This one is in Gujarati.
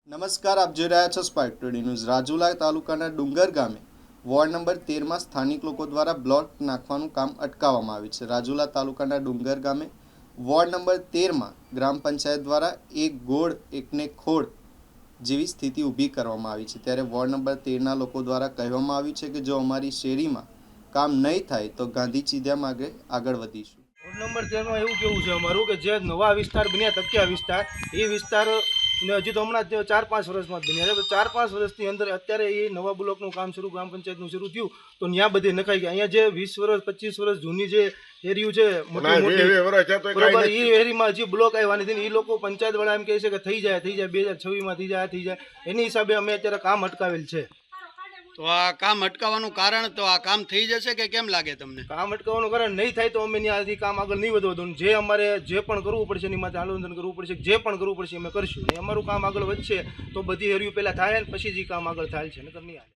નમસ્કાર, આપ જોઈ રહ્યા છો સ્પાર્ક ટુડે ન્યૂઝ। રાજુલા તાલુકાના ડુંગર ગામે વોર્ડ નંબર 13માં સ્થાનિક લોકો દ્વારા બ્લોક નાખવાનું કામ અટકાવવામાં આવ્યું છે। રાજુલા તાલુકાના ડુંગર ગામે વોર્ડ નંબર 13માં ગ્રામ પંચાયત દ્વારા એક ગોળ એકને ખોડ જેવી સ્થિતિ ઊભી કરવામાં આવી છે। ત્યારે વોર્ડ નંબર 13ના લોકો દ્વારા કહેવામાં આવ્યું છે કે જો અમારી શેરીમાં કામ નહીં થાય તો ગાંધી ચીધા માર્ગે આગળ વધીશું। વોર્ડ નંબર 13માં એવું કેવું છે અમારું કે જે નવા વિસ્તાર બન્યા તકિયા વિસ્તાર એ વિસ્તાર ને હજી તો હમણાં 4-5 વર્ષમાં જ બન્યા છે। 4-5 વર્ષની અંદર અત્યારે એ નવા બ્લોકનું કામ શરૂ ગ્રામ પંચાયતનું શરૂ થયું તો ત્યાં બધે નખાઈ ગયા। અહીંયા જે 20 વર્ષ 25 વર્ષ જૂની જે એરિયું છે બરોબર એ એરિયામાં હજી બ્લોક આવ્યા નથી। એ લોકો પંચાયત વાળા એમ કહે છે કે થઈ જાય 2026માં થઈ જાય એની હિસાબે અમે અત્યારે કામ અટકાવેલ છે। તો આ કામ અટકાવવાનું કારણ તો આ કામ થઈ જશે કે કેમ લાગે તમને? કામ અટકાવવાનું કારણ નહીં થાય તો અમે ત્યાંથી કામ આગળ નહીં વધવા દઉં। જે અમારે જે પણ કરવું પડશે એની માટે આંદોલન કરવું પડશે, જે પણ કરવું પડશે અમે કરશું। અમારું કામ આગળ વધશે તો બધી એરિયું પહેલાં થાય ને પછી જ કામ આગળ થાય છે, નકર નહીં હાલે।